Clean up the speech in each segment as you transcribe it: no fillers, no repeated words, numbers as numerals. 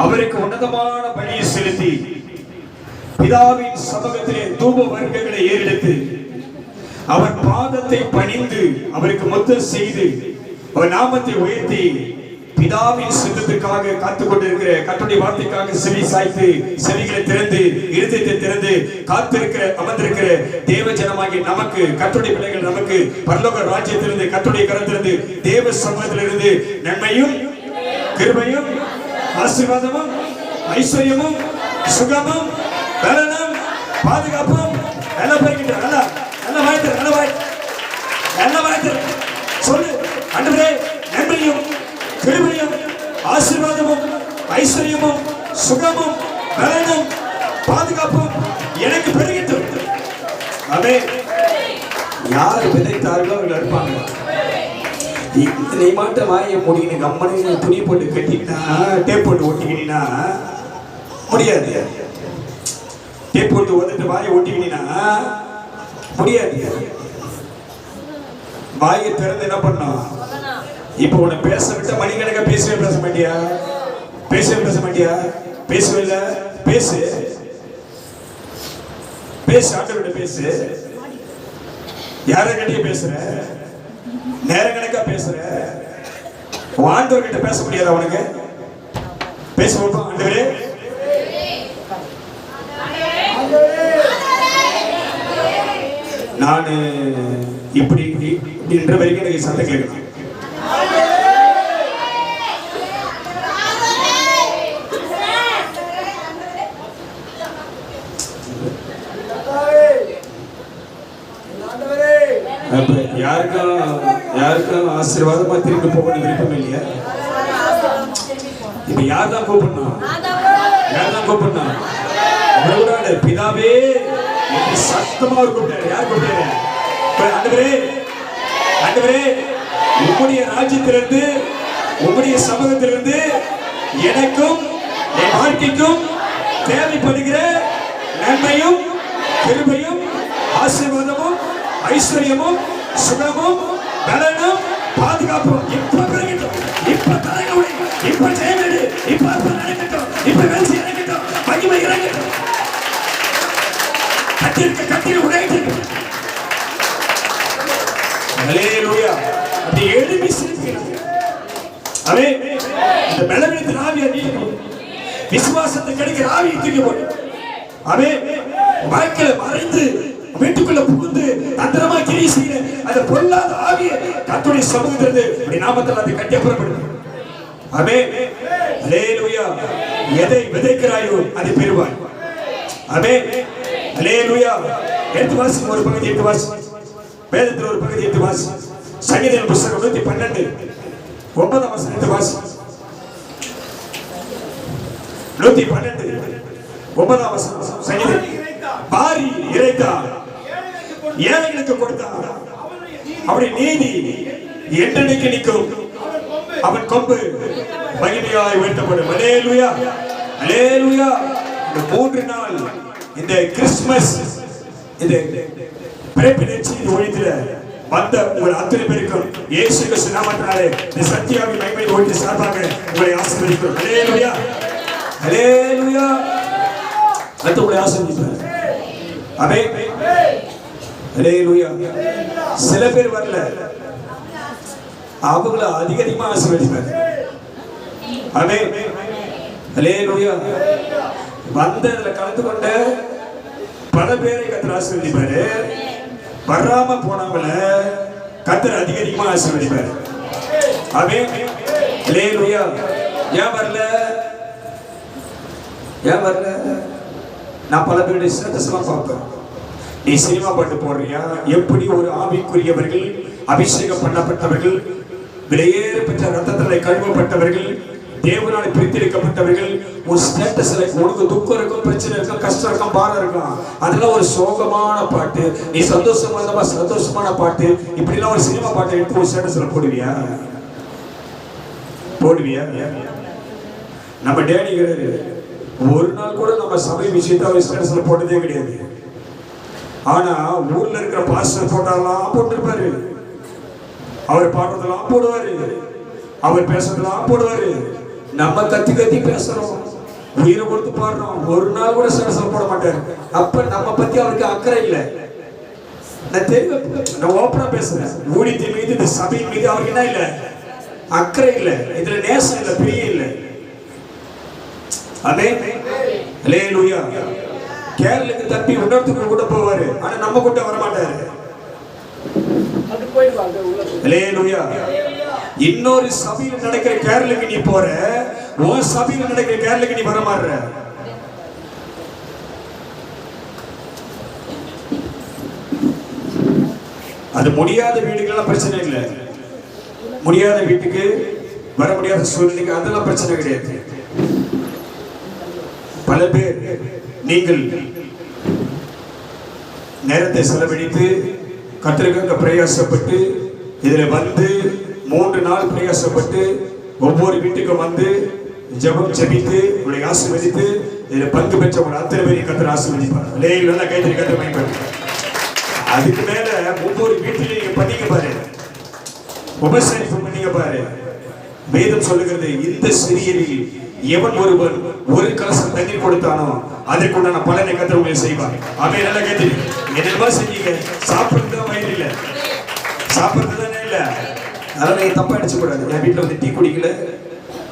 அவருக்கு உன்னதமான பலியை செலுத்தி பிதாவின் சமூகத்திலே தூப வர்க்கங்களை ஏறெடுத்து அவர் பாதத்தை பணிந்து அவருக்கு முத்தம் செய்து அவர் நாமத்தை உயர்த்தி பிதாவின் சித்தத்துக்காக காத்துக் கொண்டிருக்கிற கர்த்தருடைய வார்த்தைக்காக செவி சாய்த்து செவிகளை திறந்து இருதயத்தை திறந்து காத்திருக்கிற அமர்ந்திருக்கிற தேவ ஜனமாகிய நமக்கு கர்த்தருடைய பிள்ளைகள் நமக்கு பரலோக ராஜ்யத்திலிருந்து கர்த்தருடைய கரத்திலிருந்து தேவ சமூகத்திலிருந்து நன்மையும் கிருபையும் ஆசீர்வாதமும் ஐஸ்வர்யமும் சுகமும் பலனும் பாதுகாப்பும் எல்லாம் போய்கிட்டு சொல்லு ஆண்டவரே நன்மையும் கிருபையும் ஆசீர்வாதமும் ஐஸ்வர்யமும் சுகமும் பலனும் பாதுகாப்பும் எனக்கு பெருகிட்டு. ஆமென். யார் விதைத்தார்களோ அவர்கள் இருப்பாங்க. நீ மாட்ட வாயை முடிக்கணும் கம்மனை துணி போட்டு கட்டிக்கிட்டா டேப் போட்டு ஒட்டிக்கிட்டீங்கன்னா முடியாது. டேப் போட்டு வந்துட்டு வாயை ஒட்டிக்கிட்டீங்கன்னா முடியாது. வாயை திறந்து என்ன பண்ணோம்? இப்ப உன்னை பேச விட்ட மணிக்கணக்கா பேசவே பேச மாட்டியா? பேசவே இல்ல. பேசு ஆண்டவர்கிட்ட பேசு. யார கட்டிய பேசுற? நேர கணக்கா பேசுற. ஆண்டவர்கிட்ட பேச முடியாதா உனக்கு? பேச வைப்போம். ஆண்டவரே நான் இப்படி என்ற வரைக்கும் எனக்கு சத்தம் கேட்கணும். யாருக்கும் ஆசீர்வாதமா திரும்பி போகணும் விருப்பம் இல்லையா? இப்ப யார் தான் கூப்பிடணும்? பிதாவே சத்தமா கூப்பிட்டாரு. யார் கூப்பிட்டாரு? ஆண்டவரே உம்முடைய ராஜ்யத்திலிருந்து உம்முடைய சமூகத்திலிருந்து எனக்கும் என் வாழ்க்கைக்கும் தேவைப்படுகிற நன்மையும் கிருபையும் ஆசீர்வாதமும் ஐஸ்வர்யமும் சுகமும் பலனும் பாதுகாப்பும் இப்ப பெருகட்டும். இப்ப தரங்கவிடு. இப்ப ஜெயமேடு. இப்ப நடக்கட்டும். இப்ப வெல்சி இறங்கட்டும். மகிமை இறங்கட்டும். கட்டில் உடையிட்டு. ஹல்லேலூயா. அப்படி எழுப்பி சிரிக்கிறது. ஆமென். இந்த பலவீனத்தின் ஆவியை நீக்கணும். விசுவாசத்தை கிடைக்கிற ஆவியை தூக்கி போடு. ஆமென். வாழ்க்கையில மறைந்து வீட்டுக்குள்ள புகுந்து தந்திரமா கிரியை செய்ய அந்த பொல்லாத ஆவியை கர்த்தருடைய சமூகத்திலிருந்து அப்படி நாமத்தில் அதை கட்டி புறப்படுது. ஆமென். ஹல்லேலூயா. எதை விதைக்கிறாயோ அதை பெறுவாய். ஆமென். ஹல்லேலூயா. எடுத்து வாசி. ஒரு பகுதி எடுத்து வாசி. வேதத்தில் ஒரு பகுதி எடுத்து வாசி. சங்கீதம் புத்தகம் 112 9ஆம் வசனத்தை வாசி. 112 9ஆம் வசனம். சங்கீதம் பாரி இறைத்தார், ஏழைகளுக்கு கொடுத்தார், அவருடைய நீதி என்றென்றைக்கு நிற்கும், அவன் கொம்பு மகிமையாய் உயர்த்தப்படும். ஹல்லேலூயா. ஹல்லேலூயா. இந்த 3 நாள் இந்த கிறிஸ்துமஸ் இந்த பிறப்பினச்சி ஒழித்துல வந்த உங்கள் அத்தனை பேருக்கும் இயேசு கிறிஸ்து நாமத்தினாலே இந்த சத்தியாவின் மகிமை ஒழித்து சார்பாக உங்களை ஆசீர்வதிக்கிறோம். ஹல்லேலூயா. ஹல்லேலூயா. அடுத்து உங்களை ஆசீர்வதிக்கிறேன். ஆமென். ஹல்லேலூயா. சில பேர் வரல, அவங்கள அதிகமா ஆசீர்வதிப்பார். ஆமென். ஹல்லேலூயா. வந்ததுல கலந்து கொண்ட பல பேரை கர்த்தர் ஆசீர்வதிப்பாரு. வராம போனவங்கள கர்த்தர் அதிகமா ஆசீர்வதிப்பாரு. ஆமென். ஹல்லேலூயா. ஏன் வரல? நான் பல பேருடைய ஸ்டேட்டஸ்லாம் பார்ப்பேன். நீ சினிமா பாட்டு போடுறியா? எப்படி ஒரு ஆவிக்குரியவர்கள், அபிஷேகம் பண்ணப்பட்டவர்கள், விலையேற பெற்ற ரத்தத்திலே கழுவப்பட்டவர்கள், தேவனாலே பிரித்தெடுக்கப்பட்டவர்கள், ஒரு ஸ்டேட்டஸ்ல உனக்கு துக்கம் இருக்கும், பிரச்சனை இருக்கும், கஷ்டம் இருக்கும், பாரம் இருக்கும், அதெல்லாம் ஒரு சோகமான பாட்டு, நீ சந்தோஷமான பாட்டு, இப்படிலாம் ஒரு சினிமா பாட்டை எடுத்து ஒரு ஸ்டேட்டஸ்ல போடுவியா? நம்ம டேடிங்கிறாரு, ஒரு நாள் கூட நம்ம சபை விஷயத்தை அவர் ஸ்டேட்டஸ்ல போட்டதே கிடையாது. ஆனா ஊர்ல இருக்கிற பாஸ்டர் போட்டாலாம் போட்டிருப்பாரு, அவர் பாடுறதெல்லாம் போடுவாரு, அவர் பேசுறதெல்லாம் போடுவாரு. நம்ம கத்தி பேசுறோம். உயிரை கொடுத்து பாடுறோம், ஒரு நாள் கூட ஸ்டேட்டஸ்ல போட மாட்டாரு. அப்ப நம்ம பத்தி அவருக்கு அக்கறை இல்லை. நான் தெரியும், நான் ஓப்பனா பேசுறேன். ஊழியத்தின் மீது, இந்த சபையின் மீது அவருக்கு என்ன இல்லை? அக்கறை இல்லை. இதுல நேசம் இல்லை, பிரியம் இல்லை. ஆமென். ஹல்லேலூயா. கேரளுக்கு தப்பி இன்னொருத்துக்கு கூட போவாரு, ஆனா நம்ம கூட வர மாட்டாரு. ஹல்லேலூயா. இன்னொரு சபையில் நடக்கிற கேரளுக்கு நீ போற, உன் சபையில் நடக்கிற கேரளுக்கு நீ வர மாட்டற. அது முடியாத வீடுகள்லாம் பிரச்சனை இல்லை. முடியாத வீட்டுக்கு வர முடியாத சூழ்நிலைக்கு அதெல்லாம் பிரச்சனை கிடையாது. பல பேர் நீங்கள் நேரத்தை செலவழித்து கர்த்தருக்காக பிரயாசப்பட்டு இதுல வந்து 3 நாள் பிரயாசப்பட்டு ஒவ்வொரு வீட்டுக்கும் வந்து ஜெபம் ஜெபித்து உங்களை ஆசீர்வதித்து இதுல பங்கு பெற்ற உங்களை அத்தனை பேரையும் கர்த்தர் ஆசீர்வதிப்பார். நல்லா கைத்தறி கர்த்தர் பயன்படுத்த. அதுக்கு மேல ஒவ்வொரு வீட்டிலையும் பண்ணீங்க பாரு, உபசரிப்பு பண்ணீங்க பாரு. வேதம் சொல்லுகிறது, இந்த சிறியரில் எவன் ஒருவன் ஒரு கலசம் தண்ணீர் கொடுத்தானோ அதற்குண்டான பலனை கர்த்தர் உங்களுக்கு செய்வார். ஆமென். நல்லா கேட்டீங்க. என்னமா செஞ்சீங்க? சாப்பிடுறது தான் வயிறு இல்லை, சாப்பிடுறது தானே இல்லை. அதனால நீங்க தப்பா அடிச்சு கூடாது. என் வீட்டுல வந்து டீ குடிக்கல,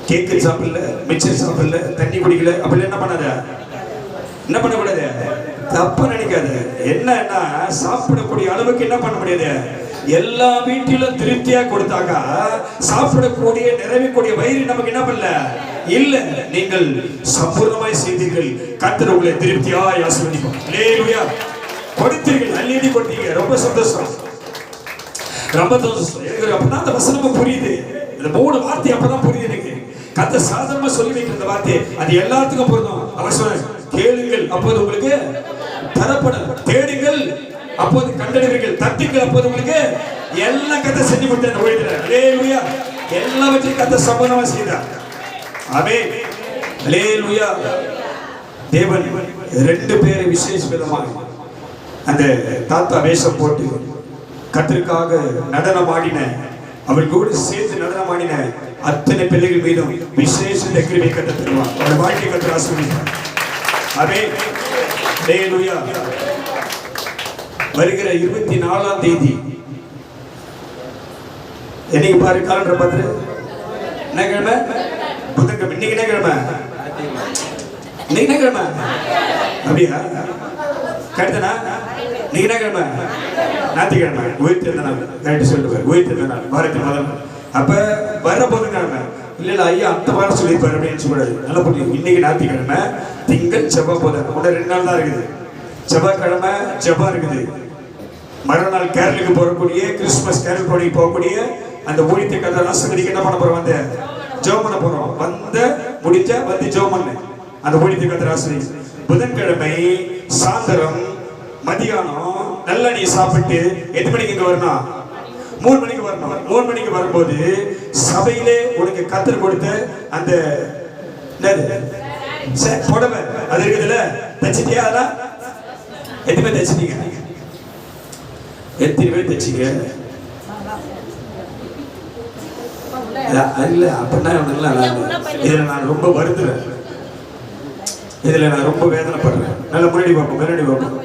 கேக்கு சாப்பிடல, மிச்சர் சாப்பிடல, தண்ணி குடிக்கல, அப்படி என்ன பண்ணாத, என்ன பண்ணக்கூடாது, தப்பா நினைக்காது. என்னன்னா சாப்பிடக்கூடிய அளவுக்கு என்ன பண்ண முடியாது, எல்லா வீட்டிலும் திருப்தியா கொடுத்தாக்கா சாப்பிடக்கூடிய நிறைவேக்கூடிய வயிறு நமக்கு என்ன பண்ணல இல்ல. நீங்கள் சம்பூர்ணமாய் செய்தீர்கள், கர்த்தர் உங்களை திருப்தியாய் ஆசீர்வதிப்பார். ஹல்லேலூயா. கொடுத்தீர்கள், நல்லீதி கொடுத்தீங்க, ரொம்ப சந்தோஷம், ரொம்ப சந்தோஷம். எனக்கு அப்பதான் அந்த வசனம் புரியுது. இந்த 3 வார்த்தை அப்பதான் புரியுது எனக்கு. கர்த்தர் சாதாரணமா சொல்லி வைக்கிற இந்த வார்த்தை அது எல்லாத்துக்கும் பொருந்தும். அவர் சொன்னார், கேளுங்கள் அப்போது உங்களுக்கு தரப்படும், தேடுங்கள் அப்போது கண்டடைவீர்கள், தட்டுங்கள் அப்போது உங்களுக்கு எல்லாம் கர்த்தர் செஞ்சு கொடுத்தார். ஊழியத்துல ஹல்லேலூயா. எல்லாவற்றையும் கர்த்தர் சம்பூர்ணமா செய்தார். ஆமென். ஹல்லேலூயா. தேவன் 2 பேரை விசேஷ விதமாக அந்த தாத்தா வேஷம் போட்டு கர்த்தருக்காக நடனம் ஆடின, அவர்களோடு சேர்த்து நடனம் ஆடின அத்தனை பிள்ளைகள் மீதும் விசேஷ கிருபை கர்த்தர் தருவார். அவருடைய வாழ்க்கை கர்த்தர் ஆசீர்வதிப்பார். ஆமென். ஹல்லேலூயா. வருகிற 24ஆம் தேதி என்னைக்கு பாரு, காலண்டர் பார்த்து என்ன கிழமை? புதன்கிழமை. இன்னைக்கு என்ன கிழமை? இன்னைக்கு என்ன கிழமை? அப்படியா? கரெக்டா? இன்னைக்கு என்ன கிழமை? ஞாயிற்றுக்கிழமை. உயிர்த்தெழுந்த நாள். கரெக்ட் சொல்லிட்டு உயிர்த்தெழுந்த நாள், வாரத்தின் முதல். அப்ப வர புதன்கிழமை இல்ல ஐயா அந்த வாரம் சொல்லியிருப்பாரு அப்படின்னு சொல்லக்கூடாது. நல்லா புரியும். இன்னைக்கு ஞாயிற்றுக்கிழமை, திங்கள், செவ்வாய், புதன், 2 நாள் தான் இருக்குது. செவ்வாய்க்கிழமை ஜெபம் இருக்குது. மறுநாள் கேரளுக்கு போகக்கூடிய, கிறிஸ்துமஸ் கேரள் போடி போகக்கூடிய அந்த ஊழியத்தை கர்த்தர் ஆசீர்வதிக்க என்ன பண்ண போறோம், வந்து ஜெபம் பண்ண போறோம். வந்து முடிஞ்ச வந்து ஜெபம் பண்ணு, அந்த ஊழியத்தை கர்த்தர் ஆசீர்வதி. புதன்கிழமை சாயந்தரம் மதியானம் நல்லா நீ சாப்பிட்டு 8 மணிக்கு இங்க வரணும், 3 மணிக்கு வரணும். 3 மணிக்கு வரும்போது சபையிலே உனக்கு கர்த்தர் கொடுத்த அந்த புடவை அது இருக்குதுல்ல, தச்சிட்டியா? அதெல்லாம் எத்தனை பேர் தச்சிட்டீங்க? எத்தனை பேர் தச்சிங்க? இல்ல அப்படின்னா இதுல நான் ரொம்ப வருந்துறேன், இதுல நான் ரொம்ப வேதனைப்படுறேன். நல்லா முன்னாடி பார்ப்போம், முன்னாடி பார்ப்போம்,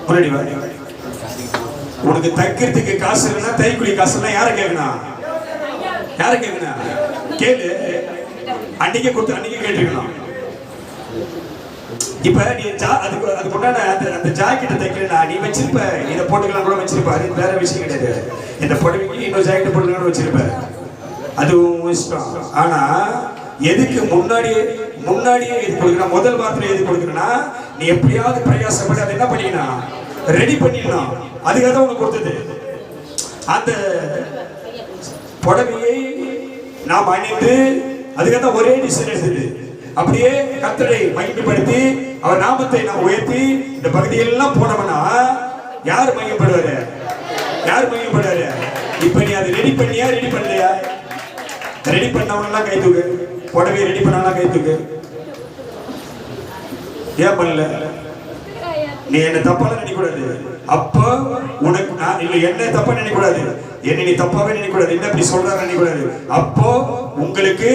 முன்னாடி வா. உனக்கு தைக்கிறதுக்கு காசு இல்லைன்னா தைக்குடி காசு எல்லாம் யாரை கேட்கணும்? யாரை கேட்கணும்? கேளு. அன்னைக்கே கொடுத்து அன்னைக்கே கேட்டுக்கணும். இப்ப நீ அதுக்கு உண்டான அந்த ஜாக்கெட்டை தைக்கலன்னா நீ வச்சிருப்ப, இதை போட்டுக்கலாம் கூட வச்சிருப்ப, அது வேற விஷயம் கிடையாது. இந்த புடவைக்கு இன்னொரு ஜாக்கெட்டை போட்டுக்கலாம் வச்சிருப்ப, அதுவும் இஷ்டம். ஆனா எதுக்கு முன்னாடியே எது கொடுக்கணும்? முதல் வாரத்துல எது கொடுக்கணும்னா நீ எப்படியாவது பிரயாசப்பட்டு அதை என்ன பண்ணிக்கணும், ரெடி பண்ணிடணும். அதுக்காக தான் உனக்கு கொடுத்தது. அந்த புடவையை நாம் அணிந்து அதுக்காக தான் ஒரே டிசைன் எடுத்தது. அப்படியே கர்த்தரை மகிமைப்படுத்தி அவர் நாமத்தை நாம் உயர்த்தி இந்த பகுதியெல்லாம் போனோம்னா யார் மகிமைப்படுவாரு? யார் மகிமைப்படுவாரு? இப்ப நீ அதை ரெடி பண்ணியா, ரெடி பண்ணலையா? ரெடி பண்ணவங்கலாம் கை தூக்கு. புடவையை ரெடி பண்ணவங்கலாம் கை தூக்கு. ஏன் பண்ணல? நீ என்ன தப்பால நினைக்கூடாது. அப்போ உனக்கு நான் இல்ல என்ன தப்பா நினைக்கூடாது, என்ன நீ தப்பாவே நினைக்கூடாது, என்ன இப்படி சொல்றாரு நினைக்கூடாது. அப்போ உங்களுக்கு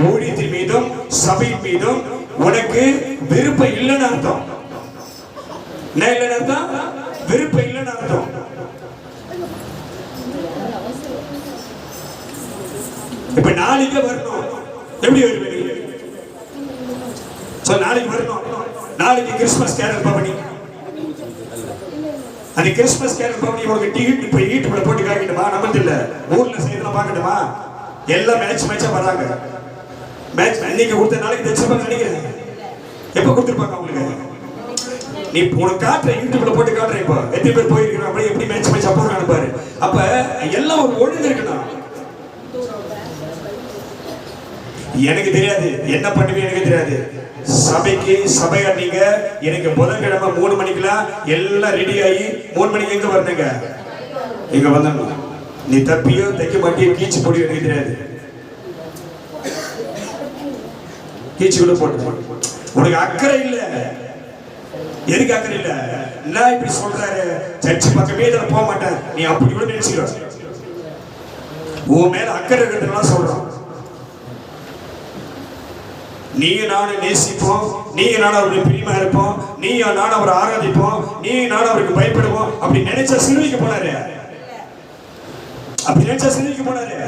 ஊழியத்தின் மீதும் சபையின் மீதும் உனக்கு விருப்பம் இல்லைன்னு அர்த்தம். என்ன இல்லைன்னு அர்த்தம்? விருப்பம் இல்லைன்னு அர்த்தம். இப்ப நாளைக்கு வரணும், எப்படி வருவீங்க? நாளைக்கு வரணும், நாளைக்கு கிறிஸ்துமஸ் கேரல் பவனி. அந்த கிறிஸ்துமஸ் கேரல் பவனி உனக்கு டிக்கெட் இப்ப யூடியூப்ல போட்டு காட்டிடுமா? நம்மளது இல்ல, ஊர்ல செய்யலாம் பார்க்கட்டுமா? எல்லாம் மேட்சா வராங்க. மேட்ச் இன்னைக்கு கொடுத்த நாளைக்கு தச்சிருப்பாங்க நினைக்கிறேன். எப்ப கொடுத்துருப்பாங்க அவங்களுக்கு? நீ உனக்கு காட்டுற யூடியூப்ல போட்டு காட்டுறேன். இப்போ எத்தனை பேர் போயிருக்கணும், அப்படியே எப்படி மேட்ச் அப்போ அனுப்பாரு. அப்ப எல்லாம் ஒரு ஒழுங்கு இருக்கணும். எனக்கு தெரியாது என்ன பண்ணுவேன், எனக்கு தெரியாது. சபைக்கு சபையா நீங்க எனக்கு புதன்கிழமை 3 மணிக்கெல்லாம் எல்லாம் ரெடி ஆகி 3 மணிக்கு எங்க வரணுங்க? இங்க வந்தணும். நீ தப்பியோ தைக்க மாட்டியோ கீச்சு போடியோ எனக்கு தெரியாது. கீச்சு கூட போட்டு உனக்கு அக்கறை இல்ல. எதுக்கு அக்கறை இல்ல? என்ன இப்படி சொல்றாரு? சர்ச்சு பக்கமே இதில் போக மாட்டேன், நீ அப்படி கூட நினைச்சுக்க. உன் மேல அக்கறை இருக்கிறதுலாம் சொல்றான். நீ நானும் நேசிப்போம், நீ நானும் அவருடைய பிரியமா இருப்போம், நீ நானும் அவரை ஆராதிப்போம், நீ நானும் அவருக்கு பயப்படுவோம். அப்படி நினைச்சா சிலுவைக்கு போனாரு. அப்படி நினைச்சா சிலுவைக்கு போனாரு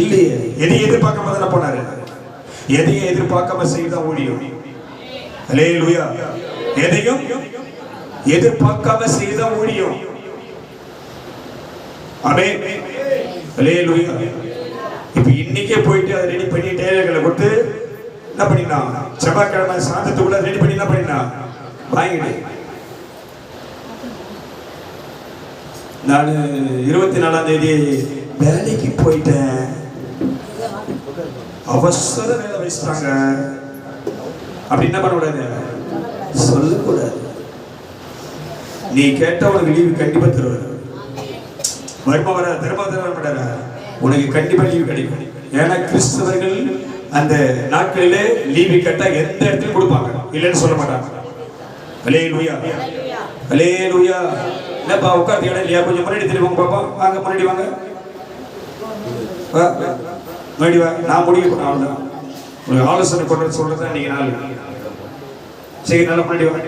இல்லையே. எதையும் எதிர்பார்க்காம தானே போனாரு. எதையும் எதிர்பார்க்காம செய்தா ஊழியம். அல்லேலூயா. எதையும் எதிர்பார்க்காம செய்தா ஊழியம். ஆமென். அல்லேலூயா. இப்ப இன்னைக்கே போயிட்டு அதை ரெடி பண்ணி டேலர்களை கொடுத்து என்ன பண்ணினா, செவ்வாய்க்கிழமை சாந்தத்துக்குள்ள ரெடி பண்ணி என்ன பண்ணினா வாங்கிடு. நான் 24ஆம் தேதி வேலைக்கு போயிட்டேன். அவசர வேலை வச்சுட்டாங்க. அப்படி என்ன பண்ணக்கூடாது, சொல்லக்கூடாது. நீ கேட்ட உனக்கு லீவு கண்டிப்பா தருவாரு. வருமா வர திரும்ப தர மாட்டாரா? உனக்கு கண்டிப்பா லீவு கிடைக்கும். ஏன்னா கிறிஸ்தவர்கள் அந்த நாட்களிலே லீவு கேட்டா எந்த இடத்துலையும் கொடுப்பாங்க, இல்லைன்னு சொல்ல மாட்டாங்க. அல்லேலூயா, அல்லேலூயா. என்னப்பா உட்கார்ந்து இடம் இல்லையா? கொஞ்சம் முன்னாடி திரும்ப பாப்பா. வாங்க முன்னாடி வாங்க, முன்னாடி வா. நான் முடிவு பண்ண அவ்வளோதான். உங்களுக்கு ஆலோசனை கொண்டு சொல்றதா நீங்க நாள் சரி. நல்லா முன்னாடி வா.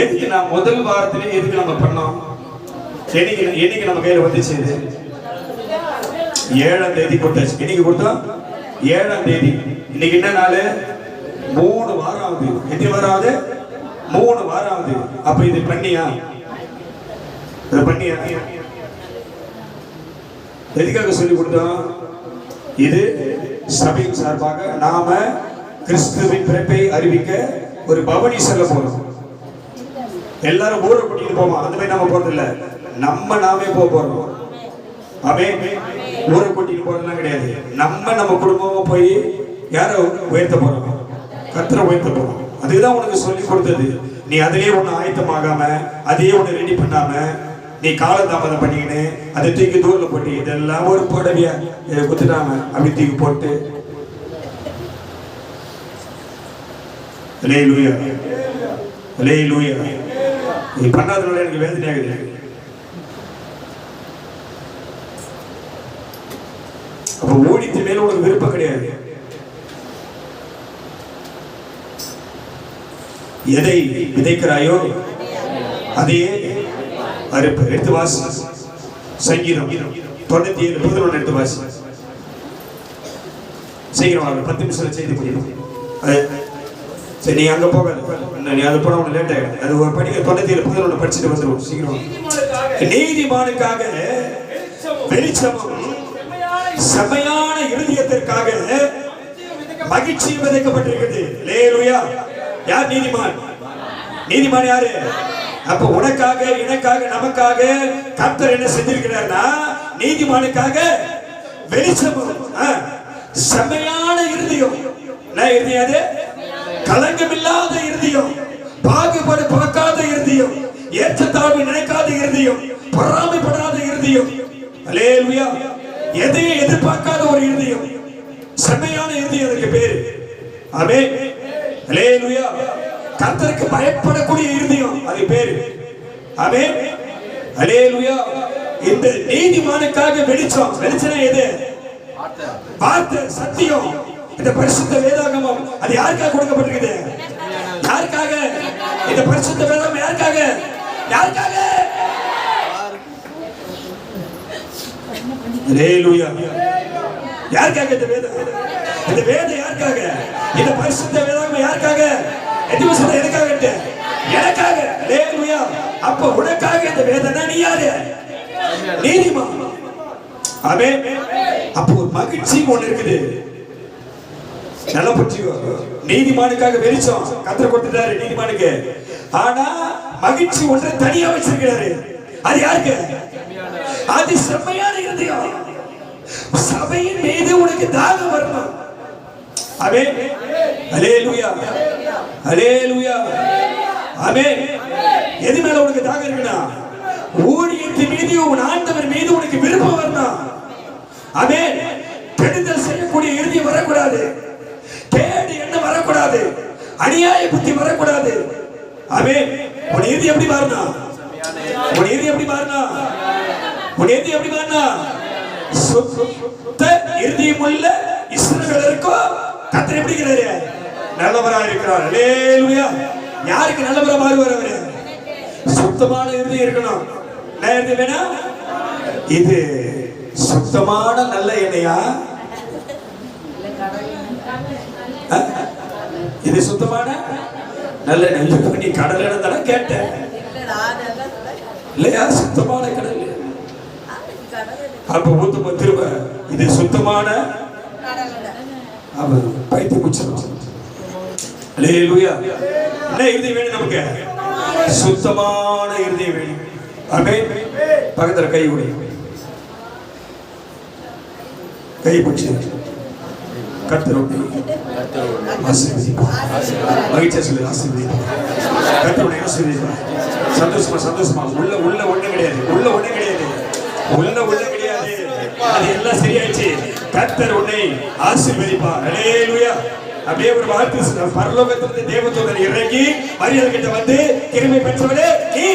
எதுக்கு நான் முதல் வாரத்திலே எதுக்கு நம்ம பண்ணோம்? என்னைக்கு நம்ம கையில வந்துச்சு? 7ஆம் தேதி கொடுத்தாச்சு. இன்னைக்கு கொடுத்தோம் 7ஆம் தேதி. இன்னைக்கு என்ன நாள்? 3 வாரம் ஆகுது. எத்தனை வாரம் ஆகுது? 3 வாரம் ஆகுது. அப்ப இது பண்ணியா? இதை பண்ணியா? எதுக்காக சொல்லி கொடுத்தோம்? இது சபையின் சார்பாக நாம கிறிஸ்துவின் பிறப்பை அறிவிக்க ஒரு பவனி செல்ல போறோம். எல்லாரும் ஊரை கூட்டிட்டு போவோம். அந்த மாதிரி நம்ம போறது இல்ல, நாமே போறோம். ஆமென். ஊரை கூட்டிட்டு போறதுலாம் கிடையாது. நம்ம குடும்பமா போய் யார உயர்த்த போறோம்? கர்த்தரை உயர்த்த போறோம். அதுதான் உனக்கு சொல்லி கொடுத்தது. நீ அதிலே ஒண்ணு ஆயத்தமாகாம, அதையே ஒண்ணு ரெடி பண்ணாம, நீ காலதாமதம் பண்ணிக்கின்னு அதை தூக்கி தூரில் போட்டு இதெல்லாம் ஒரு புடவையா குத்துட்டாம அப்படி தூக்கி போட்டு. அல்லேலூயா, அல்லேலூயா. நீ பண்ணாதனால எனக்கு வேதனையாகுது. அப்ப ஊழியத்து மேல உனக்கு விருப்பம் கிடையாது. எதை விதைக்கிறாயோ அதையே அறுப்பு. எடுத்து வாசி. சங்கீதம் 97:11 எடுத்து வாசி. சீக்கிரம் 10 நிமிஷம் செய்தி முடியும். சரி, நீ அங்க போகாது. நீ அது போன உனக்கு லேட் ஆகிடும். அது ஒரு படிக்க 97:11 படிச்சுட்டு வந்துடும். சீக்கிரம். நீதிமானுக்காக வெளிச்சமும் செமையான இருதயத்திற்காக மகிழ்ச்சி விதைக்கப்பட்டிருக்கிறது. அல்லேலூயா. யார் நீதிமான்? நீதிமான் யாரு? அப்ப உனக்காக, எனக்காக, நமக்காக கர்த்தர் என்ன செஞ்சிருக்கிறார்னா, நீதிமானுக்காக வெளிச்சமும் செமையான இருதயம். என்ன இருதயம் அது? கலங்கமில்லாத இருதயம், பாகுபாடு பார்க்காத இருதயம், ஏற்றத்தாழ்வு நினைக்காத இருதயம், பொறாமைப்படாத இருதயம். அல்லேலூயா. எதையும் எதிர்பார்க்காத ஒரு இருதயம், செமையான இருதயம் அதுக்கு பேரு. ஆமென். அல்லேலூயா. கர்த்தருக்கு பயப்படக்கூடிய இருதயம் அது பேரு. ஆமென். அல்லேலூயா. இந்த நீதிமானுக்காக வெளிச்சம். வெளிச்சம் எது? வார்த்தை சத்தியம். இந்த பரிசுத்த வேதாகமம் அது யாருக்காக கொடுக்கப்பட்டிருக்குது? யாருக்காக? இந்த பரிசுத்த வேதாகமம் யாருக்காக? யாருக்காக? ஹalleluya. யாருக்காக இந்த வேதம்? இந்த வேதம் யாருக்காக? இந்த பரிசுத்த வேதாகமம் யாருக்காக? எதுவசன எதுக்காக? எனக்காக. ஹalleluya. அப்ப உனக்காக இந்த வேதம்னா நீ யாரு? நீதிமான். ஆமென். அப்போ ஒரு மகிழ்ச்சி ஒன்று இருக்குது. நல்ல புரிஞ்சுக்கோ. நீதிமானுக்காக வெளிச்சம் கர்த்தர் கொடுத்துட்டாரு நீதிமானுக்கு. ஆனா மகிழ்ச்சி ஒன்றை தனியா வச்சிருக்கிறாரு. அது யாருக்கு? அது செம்மையான இருதயம். சபையின் மீது உனக்கு தாகம் வரணும். ஆமென். ஹalleluya. ஹalleluya. ஆமென். எது மேல உனக்கு தாகம் இருக்குனா? ஊழியத்தின் மீது உன் ஆண்டவர் மீது உனக்கு விருப்பம் வரணும். ஆமென். கெடுதல் செய்யக்கூடிய இருதயம் வரக்கூடாது. கேடு எண்ணம் வரக்கூடாது. அநியாய புத்தி வரக்கூடாது. ஆமென். உன் இருதயம் எப்படி மாறணும்? உன் இருதயம் எப்படி மாறணும்? உன் இருதயம் எப்படி மாறணும்? சுத்த இருதயமுள்ள இஸ்ரவேலருக்கும் கர்த்தர் எப்படி இருக்கிறாரு? நல்லவராக இருக்கிறார். ஹalleluya. யாருக்கு நல்லவரா மாறுவார் அவரு? சுத்தமான இருதயம் இருக்கணும். என்ன இருதயம் வேணும்? இது சுத்தமான நல்ல எண்ணெயா? இது சுத்தமான நல்ல எண்ணெய். நீ கடல் எண்ணெய் தானே கேட்ட? இல்லையா? சுத்தமான கடல். அப்ப ஊத்துப்ப திரும்ப இது சுத்தமான அவர் பைத்து குச்சிடும். ஹalleluya. என்ன இருதயம் வேணும் நமக்கு? சுத்தமான இருதயம் வேணும். ஆமென். பக்கத்துல கை உடை. கை பிடிச்சு கர்த்தர் ஆசீர்வதிப்பார். மகிழ்ச்சியா சொல்லு ஆசீர்வதிப்பார். கர்த்தருடைய ஆசீர்வதிப்பார். சந்தோஷமா சந்தோஷமா. உள்ள ஒண்ணு கிடையாது. உள்ள ஒண்ணு கிடையாது. உள்ள கிடையாது. அது எல்லாம் சரியாயிடுச்சு. கர்த்தர் உன்னை ஆசீர்வதிப்பார். ஹalleluya. அப்படியே ஒரு வார்த்தை பரலோகத்திலிருந்து தேவதூதன் இறங்கி மரியாதை கிட்ட வந்து கிருபை பெற்றவளே நீ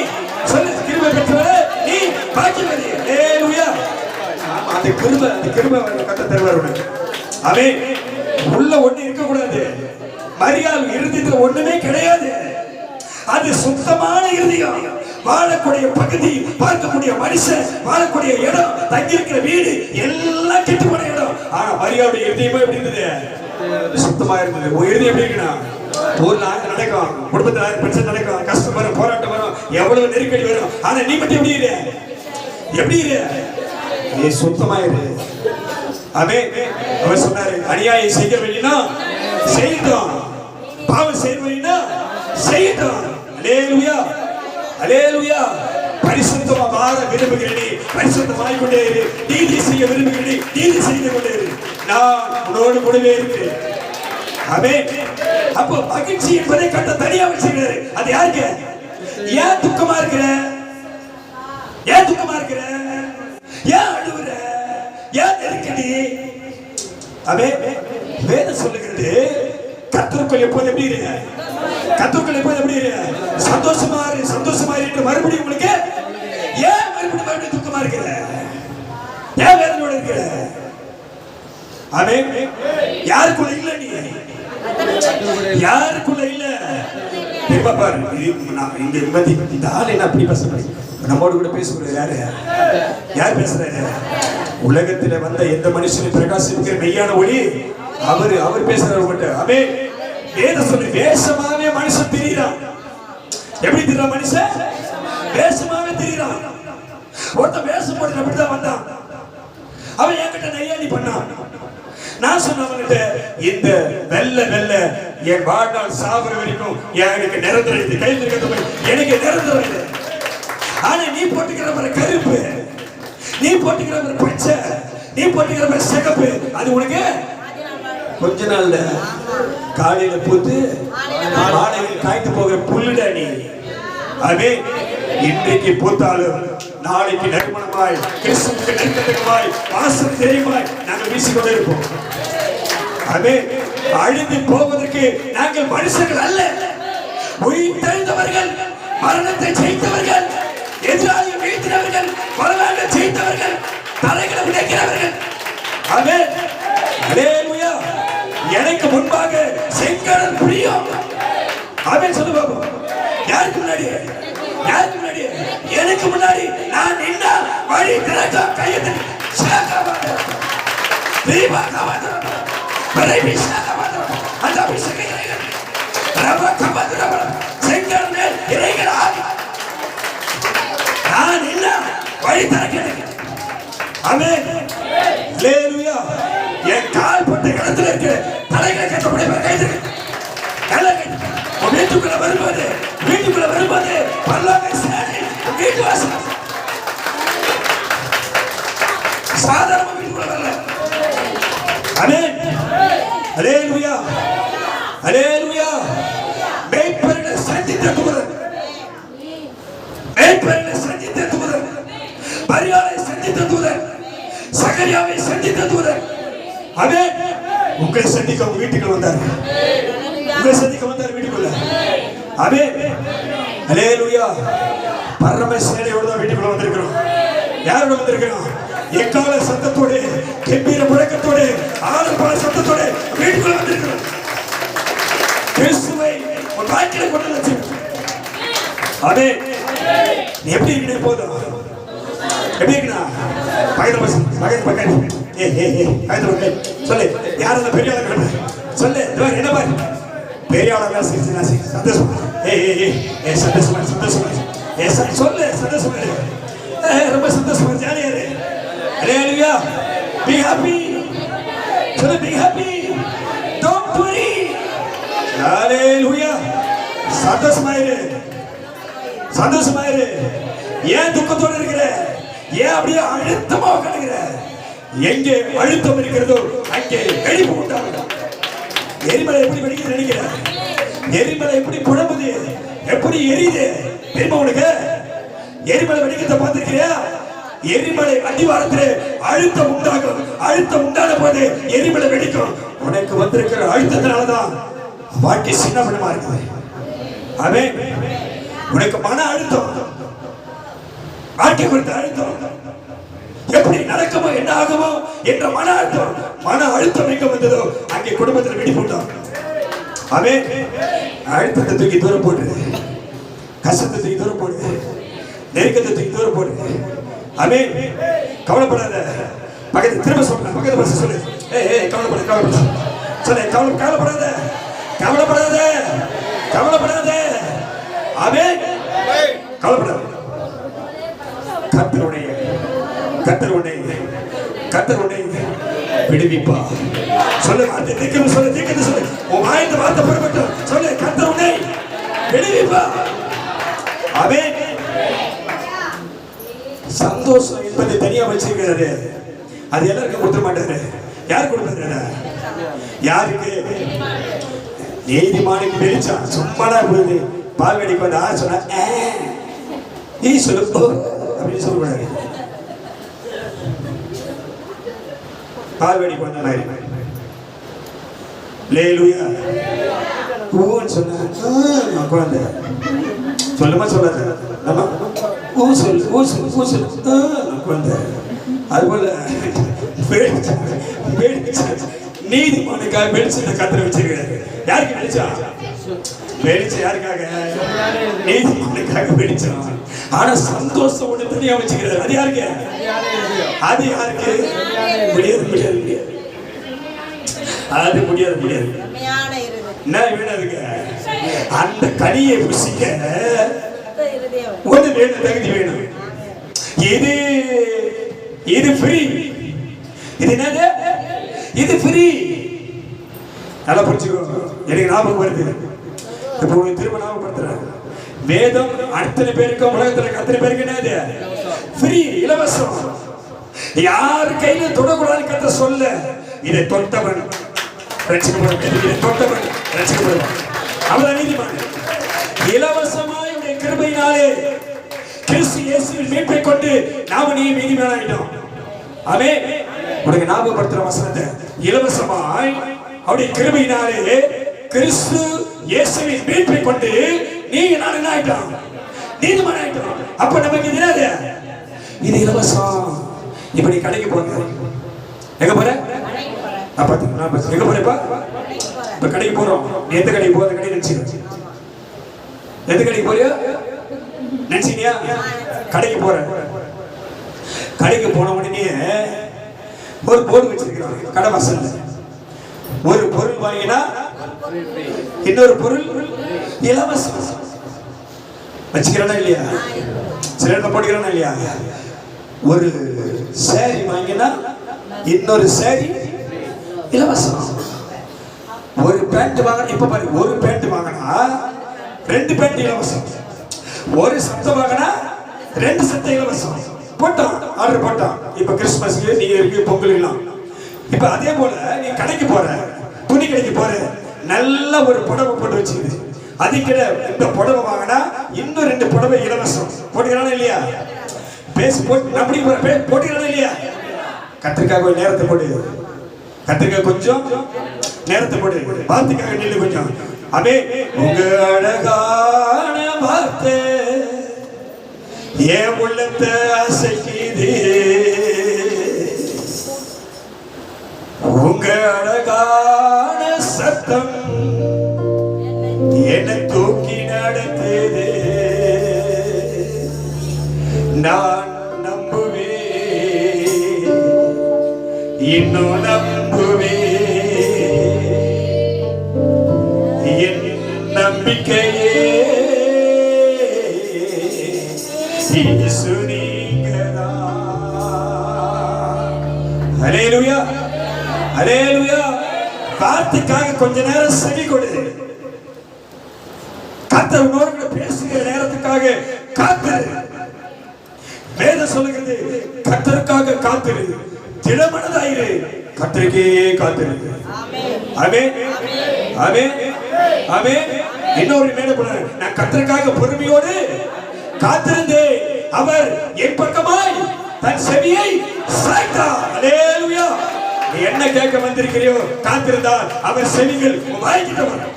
சொல்லு, கிருபை பெற்றவளே நீ பாக்கியவதி. ஹalleluya. அந்த கிருபை கர்த்தர் தருவார் உனக்கு. ஆமென். உள்ள ஒண்ணு இருக்க கூடாது. மரியாதை இருதயத்துல ஒண்ணுமே கிடையாது. அது சுத்தமான இருதயம். வாழக்கூடிய பகுதி, பார்க்கக்கூடிய மனுஷன், வாழக்கூடிய இடம், தங்கியிருக்கிற வீடு எல்லாம் கெட்டு போன இடம். ஆனா மரியாதை இருதயமா எப்படி இருந்தது? சுத்தமா இருந்தது. ஒரு இருதயம் எப்படி இருக்குன்னா ஊர்ல ஆயிரம் நடக்கும், குடும்பத்துல 1000 பிரச்சனை நடக்கும், கஷ்டம் வரும், போராட்டம் வரும், எவ்வளவு நெருக்கடி வரும். ஆனா நீ மட்டும் எப்படி இரு? எப்படி இரு? நீ சுத்தமா இரு. ஆமென். அவர் சொன்னாரு, அநியாயம் செய்ய வேண்டினா செய்யட்டும், பாவம் செய்ய வேண்டினா செய்யட்டும். ஹalleluya. ஹalleluya. பரிசுத்தமா வாழ விரும்புகிறேன், பரிசுத்தமாய் கொண்டே இரு. நீதி செய்ய விரும்புகிறேன், நீதி செய்து கொண்டே இரு. நான் உன்னோடு கூடவே இருக்கிறேன். ஆமென். அப்போ மகிழ்ச்சி என்பதை கர்த்தர் தனியா வச்சிருக்காரு. அது யாருக்கு? ஏன் துக்கமா இருக்கிற? ஏன் துக்கமா இருக்கிற? ஏன் அழுவுற? ஏன் நெருக்கடி? ஆமென். வேதம் சொல்லுகிறது கர்த்தருக்குள் எப்போது எப்படி இரு? கர்த்தருக்குள் எப்போது எப்படி இரு? சந்தோஷமா இரு, சந்தோஷமா இரு. மறுபடியும் உங்களுக்கு ஏன் மறுபடியும் துக்கமா இருக்கிற? ஏன் வேதனையோட இருக்கிற? ஆமென். யாருக்குள்ள இல்ல நீ? யாருக்குள்ள இல்ல? திரும்ப பாரு. இங்க இந்த ஆள் என்ன அப்படி பேசுறாரு? நம்மோடு கூட பேசுறது யாரு? யார் பேசுறாரு? உலகத்துல வந்த எந்த மனுஷனும் பிரகாசிக்கிற மெய்யான ஒளி அவர் பேசுறாரு உங்கள்கிட்ட. ஆமென். வேதம் சொல்லி வேஷமாவே மனுஷன் தெரியுறான். எப்படி தெரியுறான் மனுஷன்? வேஷமாவே தெரியுறான். ஒருத்தன் வேஷம் போட்டு அப்படிதான் வந்தான். அவன் என்கிட்ட நையாண்டி பண்ணான். நான் சொன்னவன்கிட்ட இந்த வெள்ள என் வாழ்நாள் சாவர வரைக்கும் எனக்கு நிரந்தரம் இது கையில் இருக்கிறது எனக்கு நிரந்தரம் இல்லை. ஆனா நீ போட்டுக்கிற கருப்பு, நீ போட்டுக்கிற பச்சை, நீ போட்டுக்கிற சிகப்பு, அது உனக்கு கொஞ்ச நாள்ல காலையில பூத்து மாலையில் காய்த்து போகிற புல்லுடா நீ. ஆமென். இன்றைக்கு பூத்தாலும் நாளைக்கு நறுமணமாய், கிறிஸ்துவுக்கு நெருக்கமாய், வாசம் தெரியுமாய் நாங்கள் வீசிக்கொண்டே இருப்போம். ஆமென். அழிந்து போவதற்கு நாங்கள் மனுஷர்கள் அல்ல, உயிர் தெழுந்தவர்கள், மரணத்தை ஜெயித்தவர்கள், எதிராளியை வீழ்த்தினவர்கள், வரலாற்றை ஜெயித்தவர்கள், தலைகளை உடைக்கிறவர்கள். ஆமென். அல்லேலூயா. எனக்கு முன்பாக செங்கடல் பிரியம். ஆமென் சொல்லு பாப்போம். யாருக்கு முன்னாடி? யாருக்கு முன்னாடி? எனக்கு முன்னாடி நான் நின்னா வழி திறக்கும். கையை தட்டி சாகாவாத தீபாகாவாத பரைபி சாகாவாத அந்த அபிஷேகம் ரப கபத ரப செங்கடல் மேல் இறைகிறார். நான் நின்னா வழி திறக்கிறேன். ஆமென். அல்லேலூயா. என் கால் பட்ட இடத்துல இருக்கிற தலைகளை கட்டப்படி கைது வீட்டுக்குள்ள வரும்போது பல்லாக வீட்டு வாசல் சாதாரண வீட்டுக்குள்ள வரல. ஆமென். அல்லேலூயா. அல்லேலூயா. மேய்ப்பர்களை சந்தித்த தூதன், மேய்ப்பர்களை சந்தித்த தூதன், மரியாதை சந்தித்த தூதன், சகரியாவை சந்தித்த தூதன். ஆமென். உங்களை சந்திக்க உங்க வீட்டுக்குள்ள வந்தார். உங்களை சந்திக்க வந்தார் வீட்டுக்குள்ள. ஆமென். அல்லேலூயா. பரம சேனையோட தான் வீட்டுக்குள்ள வந்திருக்கிறோம். யாரோட வந்திருக்கிறோம்? எக்கால சத்தத்தோடு, கம்பீர முழக்கத்தோடு, ஆரப்பால சத்தத்தோடு வீட்டுக்குள்ள வந்திருக்கிறோம். கிறிஸ்துவை ஒரு வாழ்க்கையில கொண்டு வந்து. ஆமென். எப்படி இருக்கிற போதும்? எப்படி இருக்கா? பக்கத்து சொல்லு. யார் அந்த பெரிய ஆளு? சொல்லு. என்ன பாரு பெரிய ஆளா? சந்தோஷம். சந்தோஷமா சொல்லு. சந்தோஷமா ரொம்ப சந்தோஷமா ஜாலியா இரு. அல்லேலூயா. Be happy. சொல்லு be happy. Don't worry. Hallelujah. சந்தோஷமா இரு. சந்தோஷமா இரு. ஏன் துக்கத்தோட இருக்கிற? ஏன் அப்படியே அழுத்தமா உட்கார்ந்திருக்கிற? எங்கே அழுத்தம் இருக்கிறதோ அங்கே வெடிப்பு உண்டாகும். எரிமலை எப்படி வெடிக்குது நினைக்கிற? எரிமலை எப்படி புடம்புது, எப்படி எரியுது தெரியுமா உனக்கு? எரிமலை வெடிக்கிறத பார்த்திருக்கிறியா? எரிமலை அடிவாரத்திலே அழுத்தம் உண்டாகும். அழுத்தம் உண்டான போது எரிமலை வெடிக்கும். உனக்கு வந்திருக்கிற அழுத்தத்தினாலதான் வாழ்க்கை சின்னபனமா இருக்குது. ஆமென். உனக்கு மன அழுத்தம், வாழ்க்கை குறித்த அழுத்தம், எப்படி நடக்குமோ என்ன ஆகுமோ என்ற மன அழுத்தம். மன அழுத்தம் எங்க வந்ததோ அங்கே குடும்பத்தில் வெடிப்புண்டாம். ஆமென். அழுத்தத்தை தூக்கி தூரம் போடு, கஷ்டத்தை தூக்கி தூரம் போடு, நெருக்கத்தை தூக்கி தூரம் போடு. ஆமென். கவலைப்படாத. பக்கத்து திரும்ப சொல்றேன், பக்கத்து பஸ் சொல்லு. கவலைப்படாத சொல்லு. கவலைப்படாத, கவலைப்படாத, கவலைப்படாத. ஆமென். கவலைப்படாத. கர்த்தருடைய விடுவிப்பா. சொல்லு. வார்த்தை தீர்க்கணும் சொல்லு. தீர்க்கணும் சொல்லு. உன் வாயிலிருந்து வார்த்தை புறப்படும் சொல்லு. கர்த்தருடைய விடுவிப்பா. ஆமென். சந்தோஷம் என்பதை தனியா வச்சிருக்கிறாரு. அது எல்லாருக்கும் கொடுத்துட மாட்டாரு. யார் கொடுப்பாரு? யாருக்கு? நீதிமானுக்கு வெளிச்சம். சும்மாடா போகுது பால்வெடிக்கு வந்து சொன்ன நீ சொல்லு அப்படின்னு சொல்லக்கூடாது. பால்வெடிக்கு வந்த மாதிரி லேலுயா ஊன்னு சொன்ன குழந்தை சொல்லுமா சொல்லாத. நம்ம ஊ சொல்லு குழந்தை. அதுபோல நீதிமானுக்காக வெளிச்சத்தை கத்திர வச்சிருக்காரு. யாருக்கு வெளிச்சம்? வெளிச்சம் யாருக்காக? நீதிமானுக்காக வெளிச்சம். ஆனா சந்தோஷம் ஒண்ணு தனியா வச்சுக்கிறாரு. அது யாருக்கு? அது யாருக்கு? முடியாது முடியாது முடியாது. அது முடியாது முடியாது. என்ன வேணும் அதுக்கு? அந்த கனியை புசிக்க ஒண்ணு வேணும், தகுதி வேணும். இது இது ஃப்ரீ. இது என்னது? இது ஃப்ரீ. நல்லா புரிஞ்சுக்கோ. எனக்கு ஞாபகம் வருது. இப்போ உங்களுக்கு திரும்ப ஞாபகப்படுத்துறேன். வேதம் அத்தனை பேருக்கும் உலகத்துல அத்தனை பேருக்கு என்னது? ஃப்ரீ, இலவசம். யார் கையில தொடக்கூடாது கத்த சொல்ல. இதை தொட்டவன் ரட்சிக்கப்படுவான். இதை தொட்டவன் ரட்சிக்கப்படுவான். அவன் நீதிமான். இலவசமாய் உடைய கிருபையினாலே கிறிஸ்து இயேசுவின் மீட்பை கொண்டு நாம நீ நீதிமானாயிட்டோம். ஆமென். உனக்கு ஞாபகப்படுத்துற வசனத்தை. இலவசமாய் அவருடைய கிருபையினாலே கிறிஸ்து இயேசுவின் மீட்பை கொண்டு நீ நான் என்ன ஆயிட்டோம்? நீதிமானாயிட்டோம். அப்ப நமக்கு இது என்னது? இது இலவசம். இப்படி கடைக்கு போங்க, எங்க போற? எங்க போறப்பா? இப்ப கடைக்கு போறோம். நீ எந்த கடைக்கு போற? கடை நினைச்சு எந்த கடைக்கு போறியா? நினைச்சினியா? கடைக்கு போற. கடைக்கு போன உடனே ஒரு போர்டு வச்சிருக்கிறாங்க கடை வாசல்ல. ஒரு பொருள் வாங்கினா இன்னொரு பொருள் இலவசம். வச்சுக்கிறானா இல்லையா? சில இடத்துல போட்டுக்கிறானா இல்லையா? ஒரு சேரி வாங்கினா இன்னொரு சேரி இலவசம். ஒரு பேண்ட் வாங்கினா, இப்ப பாரு, ஒரு பேண்ட் வாங்கினா 2 பேண்ட் இலவசம். ஒரு சட்டை வாங்கினா 2 சட்டை இலவசம். போட்டோம், ஆர்டர் போட்டோம். இப்ப கிறிஸ்துமஸ்க்கு, நியூ இயருக்கு, பொங்கலுக்குலாம். இப்ப அதே போல நீ கடைக்கு போற, துணி கடைக்கு போற, நல்ல ஒரு புடவை போட்டு வச்சுக்குது. அதுக்கிட இந்த புடவை வாங்கினா இன்னும் 2 புடவை இலவசம். போட்டுக்கிறானா இல்லையா? பேசி போட்டு அப்படி போட்டுக்கிறானா இல்லையா? கத்திரிக்காய் கொஞ்சம் நேரத்தை போடு, கத்திரிக்காய் கொஞ்சம் நேரத்தை போடு, வார்த்தைக்காக நில்லு கொஞ்சம். அவே உங்க அழகான வார்த்தை ஏன் உள்ளத்தை அசைக்குது, உங்க அழகான சத்தம் என்ன தூக்கி நடத்துது. நான் நம்புவேன், இன்னும் நம்புவேன், என் நம்பிக்கையே இயேசு நீங்கதான். ஹல்லேலூயா, ஹல்லேலூயா. வார்த்தைக்காக கொஞ்ச நேரம் செவி கொடு. கர்த்தர் உன்னோடு பேசுகிற நேரத்துக்காக காத்திரு. வேதம் சொல்லுகிறது, கர்த்தருக்காக காத்திரு, திடமனதாயிரு, கர்த்தருக்கே காத்திரு. ஆமென், ஆமென், ஆமென். இன்னொரு மேல போன, நான் கர்த்தருக்காக பொறுமையோடு காத்திருந்தேன், அவர் என் பக்கமாய் தன் செவியை சாய்த்தார். ஹல்லேலூயா. நீ என்ன கேட்க வந்திருக்கிறியோ காத்திருந்தால் அவர் செவிகள் வாய்க்கிட்ட வரும்.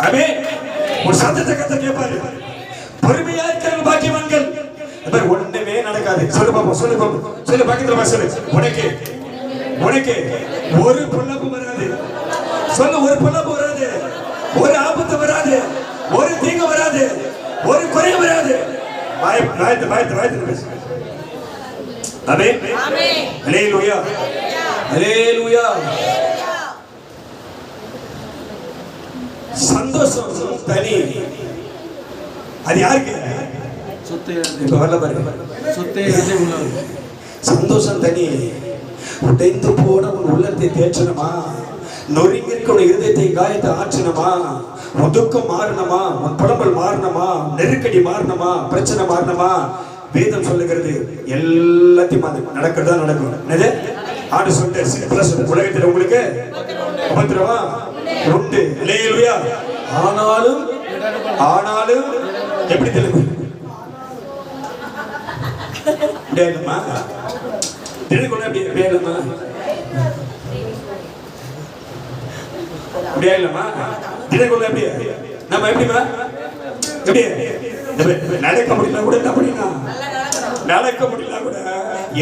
ஆமென். ஒரு சத்தத்தை கர்த்தர் கேட்பாரு. பொறுமையா இருக்கிற பாக்கியவான்கள். இவர் ஒண்ணுமே நடக்காது. சொல்லு பாப்போம், சொல்லு பாப்போம், சொல்லு பக்கத்துல சொல்லு. உனக்கு ஒரு பொல்லாப்பு வராது. சொல்லு, ஒரு பொல்லாப்பு வராது, ஒரு ஆபத்து வராது, ஒரு தீங்கு வராது, ஒரு குறை வராது. வாய்த்து பேசு. ஆமென், ஆமென். ஹல்லேலூயா, ஹல்லேலூயா. சந்தோஷம் தனி. அது யாருக்கு? இப்ப வரல பாருங்க. சந்தோஷம் தனி. உடைந்து போன உன் உள்ளத்தை தேற்றணுமா, நொறுங்கி இருக்க இருதயத்தை காயத்தை ஆற்றணுமா, முதுக்கம் மாறணுமா, உன் புலம்பல் மாறணுமா, நெருக்கடி மாறணுமா, பிரச்சனை மாறணுமா, வேதம் சொல்லுகிறது எல்லாத்தையும் அது நடக்கிறதா நடக்கும். என்னது ஆண்டு சொல்லிட்டு சிம்பிளா சொல்ல, உலகத்தில் உங்களுக்கு உபத்திரவா உண்டு. ஹல்லேலூயா. ஆனாலும் எப்படி தெரியும்? அப்படியாமா தெரிஞ்சுக்கொள்ள அப்படியாமா அப்படியா இல்லமா தெரிஞ்சுக்கொள்ள அப்படியே நம்ம எப்படிமா எப்படி நடக்க முடியல கூட என்ன பண்ணினா நடக்க முடியல கூட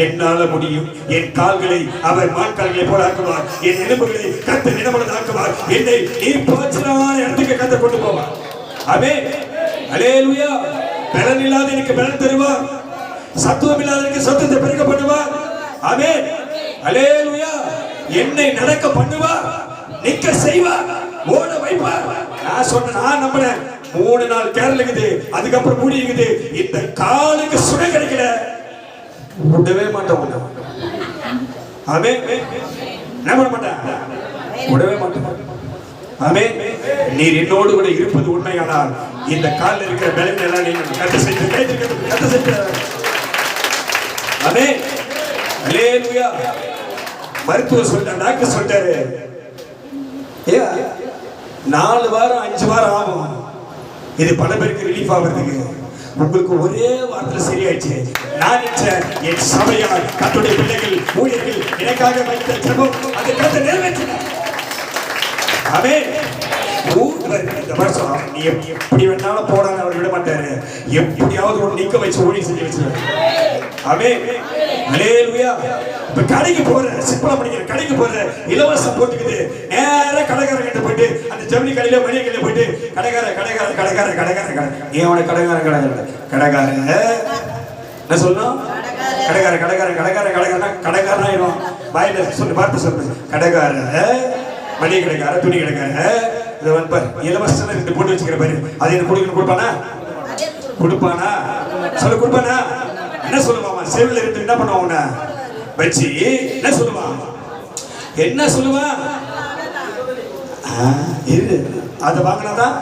என்னால முடியும். என் கால்களை அவர் மான் கால்களை போல ஆக்குவார், என் எலும்புகளை கர்த்தர் நிலமனதாக்குவார், என்னை நீர் பாய்ச்சலான இடத்துக்கு கர்த்தர் கொண்டு போவார். ஆமென், ஹல்லேலூயா. பலன் இல்லாத எனக்கு பலன் தருவார், சத்துவம் இல்லாத எனக்கு சத்துவத்தை பெருக பண்ணுவார். ஆமென், ஹல்லேலூயா. என்னை நடக்க பண்ணுவார், நிக்க செய்வார், ஓட வைப்பார். நான் சொன்ன, நான் நம்பினேன். 3 நாள் கேரள இருக்குது, அதுக்கப்புறம் மூடி இருக்குது. இந்த காலுக்கு சுட கிடைக்கல, விடவே மாட்டோம். ஆமென், நம்ப மாட்டேன், விடவே மாட்டோம். ஆமென். நீர் என்னோடு கூட இருப்பது உண்மையானால் இந்த காலில் இருக்கிற பலன் எல்லாம் நீங்கள் கத்த செஞ்சு. ஆமென், ஹல்லேலூயா. மருத்துவர் சொல்லிட்டார், டாக்டர் சொல்லிட்டாரு, 4 வாரம் 5 வாரம் ஆகும் இது பல பேருக்கு ரிலீஃப் ஆகிறதுக்கு. உங்களுக்கு ஒரே வாரத்தில் சரியாயிடுச்சு. நான் என் சபையால் கர்த்தருடைய பிள்ளைகள் ஊழியர்கள் எனக்காக வைத்த ஜெபம் அதை கர்த்தர் நிறைவேற்றினார். ஆமென். இந்த வருஷம் நீ எப்படி வேணாலும் போடான்னு அவர் விட மாட்டாரு. எப்படியாவது ஒரு நிக்க வச்சு ஊழியம் செஞ்சு வச்சிருக்காரு. ஆமென், ஹல்லேலூயா. இப்ப கடைக்கு போற சிம்பிளா படிக்கிற கடைக்கு போற இலவசம் போட்டுக்கிட்டு நேரா கடைக்காரங்கிட்ட போயிட்டு அந்த ஜவுளி கடையில மளிகை கடையில போயிட்டு கடைக்கார ஏன் உனக்கு கடைக்கார என்ன சொல்லணும்? கடைக்காரன் ஆயிடும். வாயில சொல்லு பார்த்து சொல்லு. கடைக்கார மளிகை கடைக்கார துணி கடைக்கார இதை வந்து இலவசம் 2 போட்டு வச்சுக்கிற பாரு. அது என்ன கொடுப்பானா? சொல்லு கொடுப்பானா? என்ன சொல்லுவான்? செவில இருந்து என்ன பண்ணுவான்? வச்சு என்ன சொல்லுவான்? அதை வாங்கினாதான்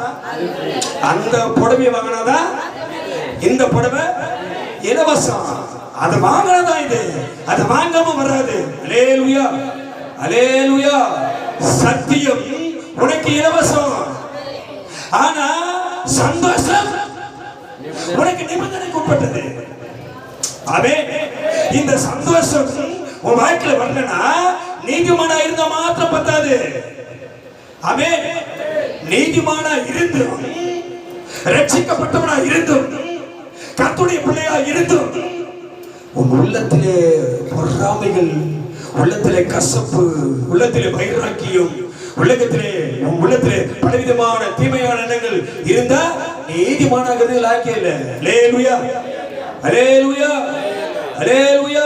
அந்த புடவையை வாங்கினாதான் இந்த புடவை இலவசம். அதை வாங்கினாதான் இது. அதை வாங்காம வராது. அல்லேலூயா அல்லேலூயா. சத்தியம் உனக்கு இலவசம். ஆனா சந்தோஷம் உனக்கு நிபந்தனைக்கு உட்பட்டது. ஆமென். இந்த சந்தோஷம் உன் வாழ்க்கையில வரலனா நீதிமானா இருந்தா மாத்திரம் பத்தாது. ஆமென். நீதிமானா இருந்தும் ரட்சிக்கப்பட்டவனா இருந்தும் கர்த்தருடைய பிள்ளையா இருந்தும் உன் உள்ளத்திலே பொறாமைகள், உள்ளத்திலே கசப்பு, உள்ளத்திலே வைராக்கியம், உன் உள்ளத்திலே பலவிதமான தீமையான எண்ணங்கள் இருந்தா நீதிமானாகிறது லாக்கியம் இல்லை. அல்லேலூயா அல்லேலூயா அல்லேலூயா.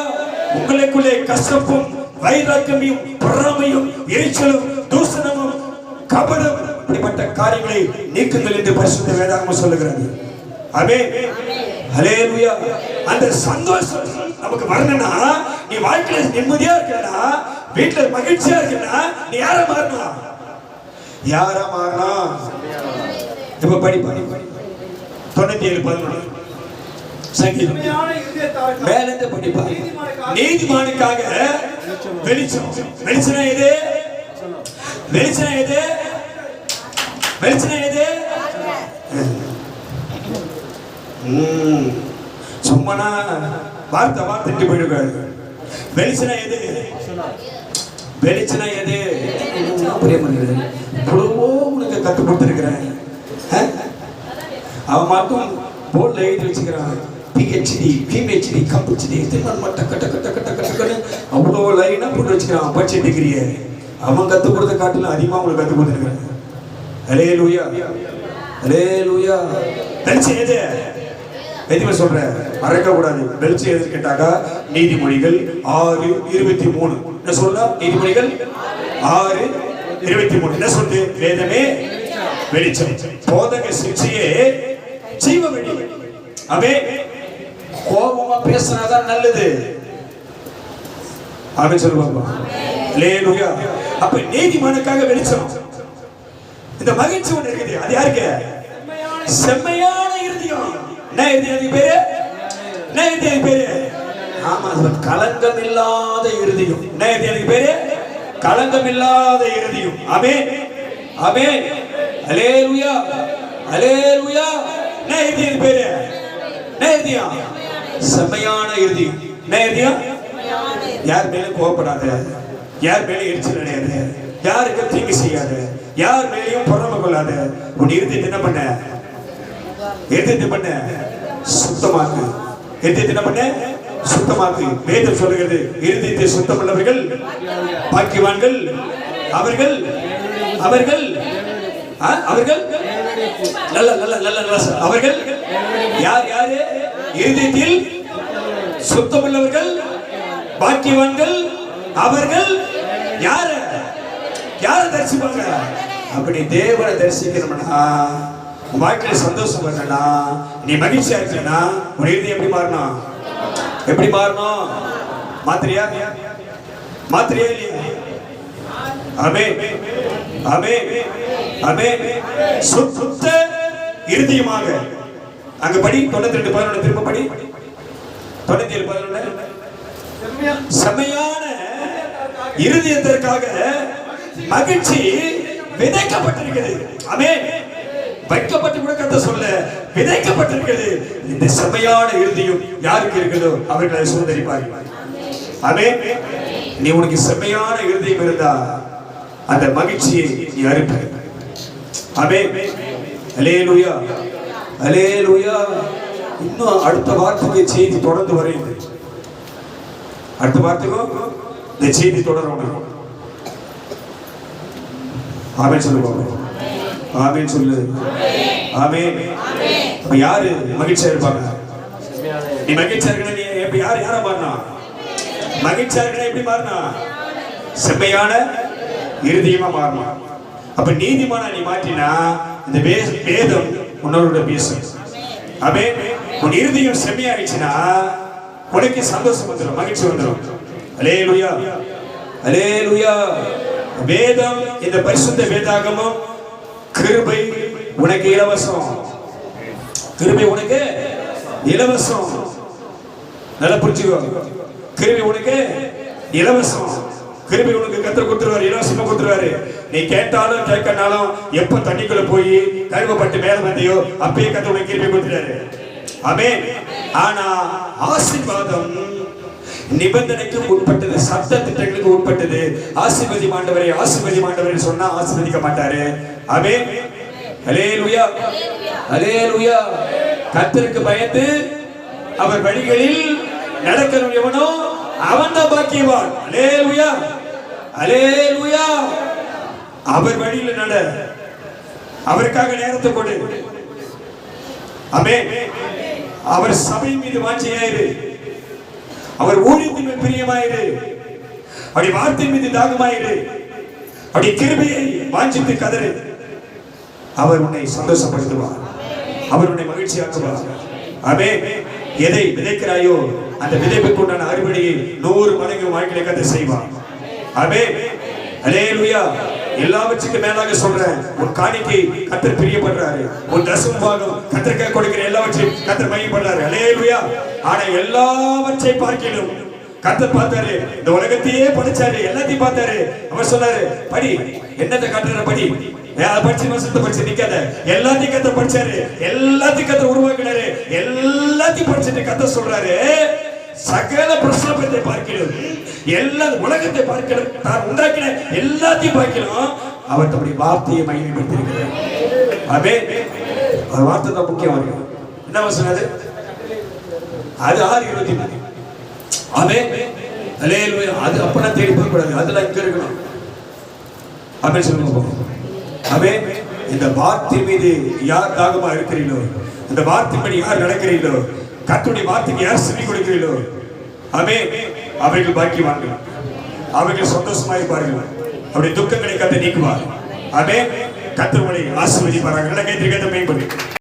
உங்களுக்குள்ளே கசப்பும் வைராக்கியமும் பொறாமையும் எரிச்சலும் தூஷணமும் கபடம் இப்படிப்பட்ட காரியங்களை நீக்குங்கள் என்று பரிசுத்த வேதாகமம் சொல்லுகிறது. ஆமென் அல்லேலூயா. அந்த சந்தோஷம் நமக்கு வரணும்னா, நீ வாழ்க்கையில நிம்மதியா இருக்கனா, வீட்டுல மகிழ்ச்சியா இருக்கனா, நீ யாரா மாறணும்? இப்ப படி 97:11 சங்கீதம் மேலிருந்து படிப்பா. நீதிமானுக்காக வெளிச்சம். வெளிச்சம் எது? சும்மா வார்த்தை போயிடுவாரு. வெளிச்சம் எது? உனக்கு கத்து கொடுத்திருக்கிறேன். அவன் மட்டும் போர்ட்ல எழுதி வச்சுக்கிறான். PhD, PhD, கம்பெனி அவ்வளோ லைனா போட்டு வச்சுக்கிறான். படிச்ச டிகிரியை அவன் கத்து கொடுத்த காட்டிலும் அதிகமா உங்களுக்கு கத்து கொடுத்துருக்கிறேன். அல்லேலூயா அல்லேலூயா. வெளிச்சம் எது? எதுவுமே சொல்றேன், மறக்க கூடாது. வெளிச்சம் எது கேட்டாக்கா நீதிமொழிகள் 6:23 என்ன சொல்ல? நீதிமொழிகள் 6:23 என்ன சொல்லுது? வேதமே வெளிச்சம், போதக சிக்ஷையே ஜீவ வழி. ஆமென். கோபமா பேசினாதான் நல்லது. ஆமென் சொல்லுவாங்க. அல்லேலூயா. அப்ப நீதிமானுக்காக வெளிச்சம். இந்த மகிழ்ச்சி ஒன்று இருக்குது. அது யாருக்கு? செம்மையான இருதயம். என்ன இருதயம் பேரு? ஆமா, கலங்கம் இல்லாத இருதயம். என்ன இருதயம் பேரு? கலங்கம் இல்லாத இருதயம். ஆமென் ஆமென். அல்லேலூயா அல்லேலூயா. என்ன இருதயம் பேரு? செம்மையான இருதயம். என்ன இருதயம்? யார் மேலும் கோபப்படாத, யார் மேலும் எரிச்சல் அடையாத, யாருக்கு தீங்கு செய்யாத, யார் மேலேயும் பொறாமை கொள்ளாத. உன் இருதயத்தை என்ன பண்ண? சுத்தமாக்கு. சுத்தமாக்கு. வேதம் சொல்லுகிறது, இருதயத்தை சுத்தம் உள்ளவர்கள் பாக்கியவான்கள். அவர்கள் அவர்கள் அவர்கள் யார்? இருதயத்தில் சுத்தமுள்ளவர்கள் பாக்கியவான்கள். அவர்கள் யார தரிசிப்பாங்க? அப்படி தேவனை தரிசிக்கணும்னா, வாழ்க்கையில சந்தோஷம் வரணும்னா, நீ மகிழ்ச்சியா இருக்கா, உன் இருதயம் எப்படி மாறணும்? மாத்திரியா இல்லையா? ஆமென் ஆமென் ஆமென். சுத்த இருதயமாக. அங்க படி 92:11 திரும்ப படி. 97:11. செம்மையான இருதயத்திற்காக மகிழ்ச்சி விதைக்கப்பட்டிருக்கிறது. ஆமென். வைக்கப்பட்டு கூட கத்த சொல்ல, விதைக்கப்பட்டிருக்கிறது. இந்த செம்மையான இருதயம் யாருக்கு இருக்கிறதோ அவர்களை சுதந்திரிப்பார்கள். ஆமென். நீ உனக்கு செம்மையான இருதயம் இருந்தா அந்த மகிழ்ச்சியை நீ அறுப்ப. ஆமென். அல்லேலூயா அல்லேலூயா. இன்னும் அடுத்த வார்த்தைக்கு செய்தி தொடர்ந்து வருகிறது. அடுத்த வார்த்தைக்கும் இந்த செய்தி தொடரும். ஆமென் சொல்லுவாங்க. ஆமென் சொல்லு. ஆமென். அப்ப யாரு மகிழ்ச்சியா இருப்பாங்க? நீ மகிழ்ச்சியா இருக்கணும். நீ எப்படி யார மாறினா? மகிழ்ச்சியா இருக்கணும். எப்படி மாறினா? செம்மையான இருதயமா மாறணும். அப்ப நீதிமானா நீ மாற்றினா இந்த வேதம் உன்னோட பேசும். ஆமென். உன் இருதயம் செம்மையாயிடுச்சுன்னா உனக்கு சந்தோஷம் வந்துடும், மகிழ்ச்சி வந்துடும். அல்லேலூயா, அல்லேலூயா. வேதம், இந்த பரிசுத்த வேதாகமம் கிருபை உனக்கு இலவசம். கிருபை உனக்கு இலவசம். நல்லா புரிஞ்சுக்கோ. கிருபை உனக்கு இலவசம். கிருபை உனக்கு கர்த்தர் கொடுத்துருவாரு, இலவசமா கொடுத்துருவாரு. நீ கேட்டாலும் கேட்கனாலும் எப்ப தண்ணிக்குள்ள போய் கழுவப்பட்டு மேல வந்தியோ அப்பயே கர்த்தர் உனக்கு கிருபை கொடுத்துறாரு. ஆமென். ஆனா ஆசீர்வாதம் நிபந்தனைக்கு உட்பட்டது, சட்ட திட்டங்களுக்கு உட்பட்டது. ஆசீர்வதி ஆண்டவரே, ஆசீர்வதி ஆண்டவரே சொன்னா ஆசீர்வதிக்க மாட்டாரு. ஆமென். அல்லேலூயா, அல்லேலூயா. கர்த்தருக்கு பயந்து அவர் வழிகளில் நடக்கிறவன் எவனோ அவன் தான் பாக்கியவான். அல்லேலூயா, அல்லேலூயா. அவர் வழியில் நட, அவருக்காக நேரத்தை கொடு. ஆமென். அவர் சபை மீது வாஞ்சையாயிரு, அவர் ஊழியத்தின் மீது பிரியமாயிரு, அப்படி வார்த்தை மீது தாகமாயிரு, அப்படி கிருபையை வாஞ்சித்து கதறு. அவர் உன்னை சந்தோஷப்படுத்துவார், அவர் உன்னை மகிழ்ச்சியாக்குவார். ஆமென். எதை விதைக்கிறாயோ அந்த விதைப்புக்கு உண்டான அறுவடையை 100 மடங்கு வாழ்க்கையில கர்த்தர் செய்வார். ஆமென். அல்லேலூயா. எல்லாவற்றுக்கும் மேலாக சொல்றேன், உன் காணிக்கை கர்த்தர் பிரியப்படுறாரு, உன் தசம பாகம் கர்த்தருக்கு கொடுக்கிற எல்லாவற்றையும் கர்த்தர் மகிமைப்படுறாரு. அல்லேலூயா. ஆனா எல்லாவற்றை பார்க்கிலும் கர்த்தர் பார்த்தாரு, இந்த உலகத்தையே படைச்சாரு, எல்லாத்தையும் பார்த்தாரு. அவர் சொன்னாரு, படி, என்னத்தை காட்டுற படி, படிச்சு வசனத்தை படிச்சு நிக்காத, எல்லாத்தையும் கர்த்தர் படிச்சாரு, எல்லாத்தையும் கர்த்தர் உருவாக்கினாரு, எல்லாத்தையும் படிச்சுட்டு கர்த்தர் சொல்றாரு, சகல பிரசனத்தை பார்க்கிறோம், எல்லா உலகத்தை பார்க்கிறோம், தான் உண்டாக்கின எல்லாத்தையும் பார்க்கிறோம், அவர் தம்முடைய வார்த்தையை மகிமைப்படுத்தியிருக்கிறார். ஆமென். அவர் வார்த்தை தான் முக்கியம். என்ன வசனம் அது? அது 6:23. ஆமென். அல்லேலூயா. அது அப்பனா தேடி போக கூடாது, அதெல்லாம் இங்க இருக்கணும். ஆமென் சொல்லுங்க. ஆமென். இந்த வார்த்தை மீது யார் தாகமா இருக்கிறீர்களோ, இந்த வார்த்தைப்படி யார் நடக்கிறீர்களோ, கர்த்தருடைய வார்த்தைக்கு யார் செவி கொடுக்கிறீர்களோ, ஆமென், அவர்கள் பாக்கியவான்கள், அவர்கள் சந்தோஷமா இருப்பார்கள், அவருடைய துக்கங்களை கர்த்தர் நீக்குவார். ஆமென். கர்த்தர் உங்களை ஆசீர்வதிப்பார். நல்ல கைத்தறி மேம்படுத்தி